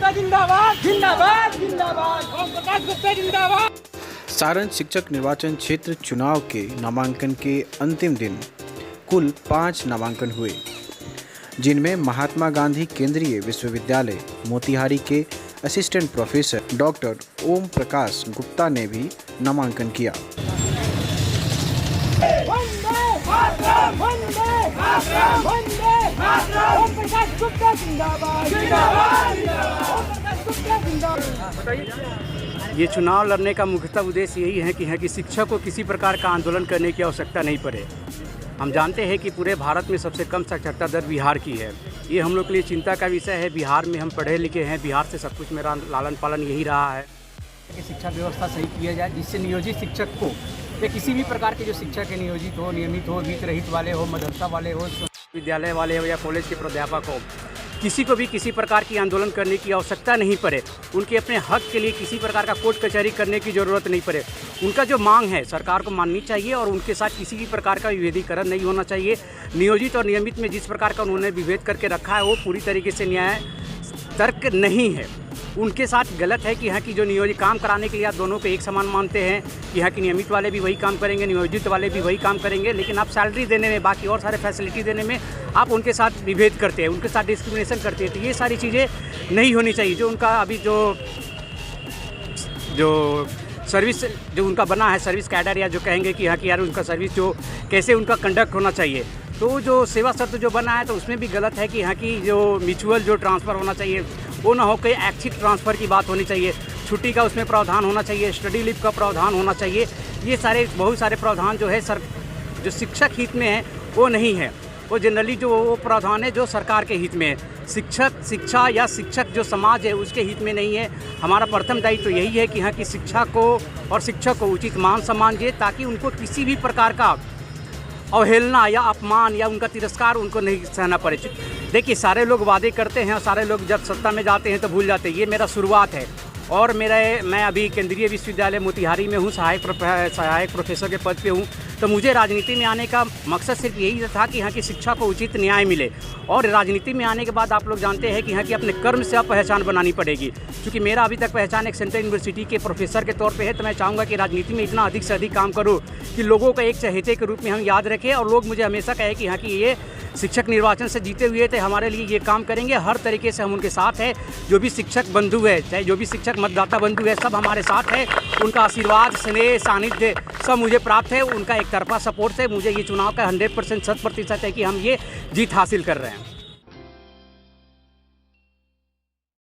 गुप्ता जिंदाबाद जिंदाबाद जिंदाबाद, ओम प्रकाश गुप्ता जिंदाबाद। सारण शिक्षक निर्वाचन क्षेत्र चुनाव के नामांकन के अंतिम दिन कुल 5 नामांकन हुए, जिनमें महात्मा गांधी केंद्रीय विश्वविद्यालय मोतिहारी के assistant professor doctor Om Prakash Gupta ने भी नामांकन किया। ये चुनाव लड़ने का मुख्यतः उद्देश्य यही है कि शिक्षक को किसी प्रकार का आंदोलन करने की आवश्यकता नहीं पड़े। हम जानते हैं कि पूरे भारत में सबसे कम साक्षरता दर बिहार की है। ये हम लोग के लिए चिंता का विषय है। बिहार में हम पढ़े लिखे हैं, बिहार से सब कुछ मेरा लालन पालन यही रहा है कि शिक्षा व्यवस्था सही किया जाए, जिससे नियोजित शिक्षक को या किसी भी प्रकार के जो शिक्षक है नियोजित हो, नियमित हो, वित्त रहित वाले हो, मदरसा वाले हो, विद्यालय वाले हो या कॉलेज के प्राध्यापक हो, किसी को भी किसी प्रकार की आंदोलन करने की आवश्यकता नहीं पड़े। उनके अपने हक के लिए किसी प्रकार का कोर्ट कचहरी करने की ज़रूरत नहीं पड़े। उनका जो मांग है सरकार को माननी चाहिए और उनके साथ किसी भी प्रकार का विभेदीकरण नहीं होना चाहिए। नियोजित और नियमित में जिस प्रकार का उन्होंने विभेद करके रखा है वो पूरी तरीके से न्याय तर्क नहीं है। उनके साथ गलत है कि यहाँ की जो नियोजित काम कराने के लिए आप दोनों को एक समान मानते हैं कि यहाँ की नियमित वाले भी वही काम करेंगे, नियोजित वाले भी वही काम करेंगे, लेकिन आप सैलरी देने में, बाकी और सारे फैसिलिटी देने में आप उनके साथ विभेद करते हैं, उनके साथ डिस्क्रिमिनेशन करते हैं। तो ये सारी चीज़ें नहीं होनी चाहिए। जो उनका अभी जो सर्विस जो उनका बना है सर्विस कैडर, या जो कहेंगे कि यहाँ की यार उनका सर्विस जो कैसे उनका कंडक्ट होना चाहिए, तो जो सेवा शर्त जो बना है तो उसमें भी गलत है कि यहाँ की जो म्यूचुअल जो ट्रांसफ़र होना चाहिए वो ना हो, कहीं ऐच्छिक ट्रांसफ़र की बात होनी चाहिए। छुट्टी का उसमें प्रावधान होना चाहिए, स्टडी लीव का प्रावधान होना चाहिए। ये सारे बहुत सारे प्रावधान जो है जो शिक्षक हित में है वो नहीं है। वो जनरली जो वो प्रावधान है जो सरकार के हित में है। शिक्षा या शिक्षक जो समाज है उसके हित में नहीं है। हमारा प्रथम दायित्व तो यही है कि यहाँ की शिक्षा को और शिक्षक को उचित मान सम्मान दिए, ताकि उनको किसी भी प्रकार का अवहेलना या अपमान या उनका तिरस्कार उनको नहीं सहना पड़े। देखिए, सारे लोग वादे करते हैं और सारे लोग जब सत्ता में जाते हैं तो भूल जाते हैं। ये मेरा शुरुआत है और मैं अभी केंद्रीय विश्वविद्यालय मोतिहारी में हूँ, सहायक प्रोफेसर के पद पे हूँ। तो मुझे राजनीति में आने का मकसद सिर्फ यही था कि यहाँ की शिक्षा को उचित न्याय मिले। और राजनीति में आने के बाद आप लोग जानते हैं कि यहाँ की अपने कर्म से आप पहचान बनानी पड़ेगी। क्योंकि मेरा अभी तक पहचान एक सेंट्रल यूनिवर्सिटी के प्रोफेसर के तौर पे है, तो मैं चाहूँगा कि राजनीति में इतना अधिक से अधिक काम करूँ कि लोगों का एक चहेते के रूप में हम याद रखें और लोग मुझे हमेशा कहे कि यहाँ की ये शिक्षक निर्वाचन से जीते हुए थे, हमारे लिए ये काम करेंगे। हर तरीके से हम उनके साथ हैं। जो भी शिक्षक बंधु है, चाहे जो भी शिक्षक मतदाता बंधु है, सब हमारे साथ है। उनका आशीर्वाद, स्नेह, सानिध्य सब मुझे प्राप्त है। उनका एक तरफा सपोर्ट से मुझे ये चुनाव का 100% 100% है कि हम ये जीत हासिल कर रहे हैं।